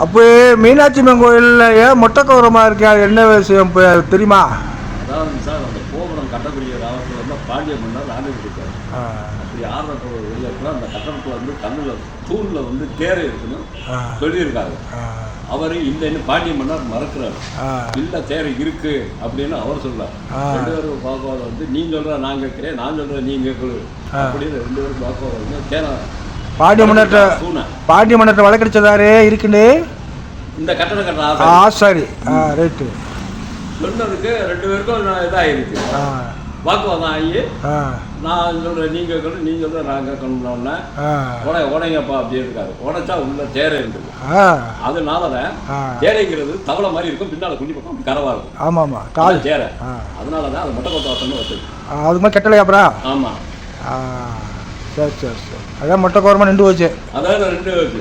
அப்போ மீனாட்சி அம்மன் கோயிலில் ஏன் மொட்டை கோபுரமாக இருக்கு, அது என்ன விஷயம் தெரியுமா? அதாவது சார், அந்த கோபுரம் கட்டக்கூடிய காலத்தில் வந்து பாண்டிய மன்னர் ஆண்டுட்டு இருக்காரு. அப்படி ஆடுற வெளியேற்ற அந்த கட்டணத்தில் வந்து கண்ணில் தூணில் வந்து தேரை இருக்குன்னு சொல்லியிருக்காங்க. அவர் இல்லைன்னு பாண்டிய மன்னர் மறக்கிறார். இல்லை தேரை இருக்கு அப்படின்னு அவர் சொல்றார். ரெண்டு பேரும் பார்க்கும்போது வந்து நீ சொல்ற நான் கேட்கிறேன், நான் சொல்றேன் நீ கேட்கல அப்படின்னு ரெண்டு பேரும் பார்க்கும்போது வந்து தேனை பாண்டிய மன்னர்கிட்ட வழக்கடிச்சதாரே இருக்குன்னு இந்த கட்டணம் கட்டுற ஆசாரி ரைட்டு சொன்னதுக்கு ரெண்டு பேருக்கும் இதாகிருக்கு. வாக்குவாதம் ஆகி நான் சொல்கிறேன் நீ கேட்கணும், நீ சொல்கிற நான் கேட்கணும்னோடனே உடைங்கப்பா அப்படி இருக்காரு. உடைச்சா உள்ள தேரை இருக்குது. அதனால தேரைங்கிறது தவளை மாதிரி இருக்கும், பின்னால் குஞ்சு பக்கம் கரவா இருக்கும். ஆமாம் கால் தேரை. அதனால தான் அது மொட்டை கொட்டை வசம்னு வச்சு அது மாதிரி கட்டளை அப்புறம். ஆமாம் சரி சரி சரி, அதான் மொட்டை கோரமாக நின்று போச்சு. அதான் ரெண்டு வச்சு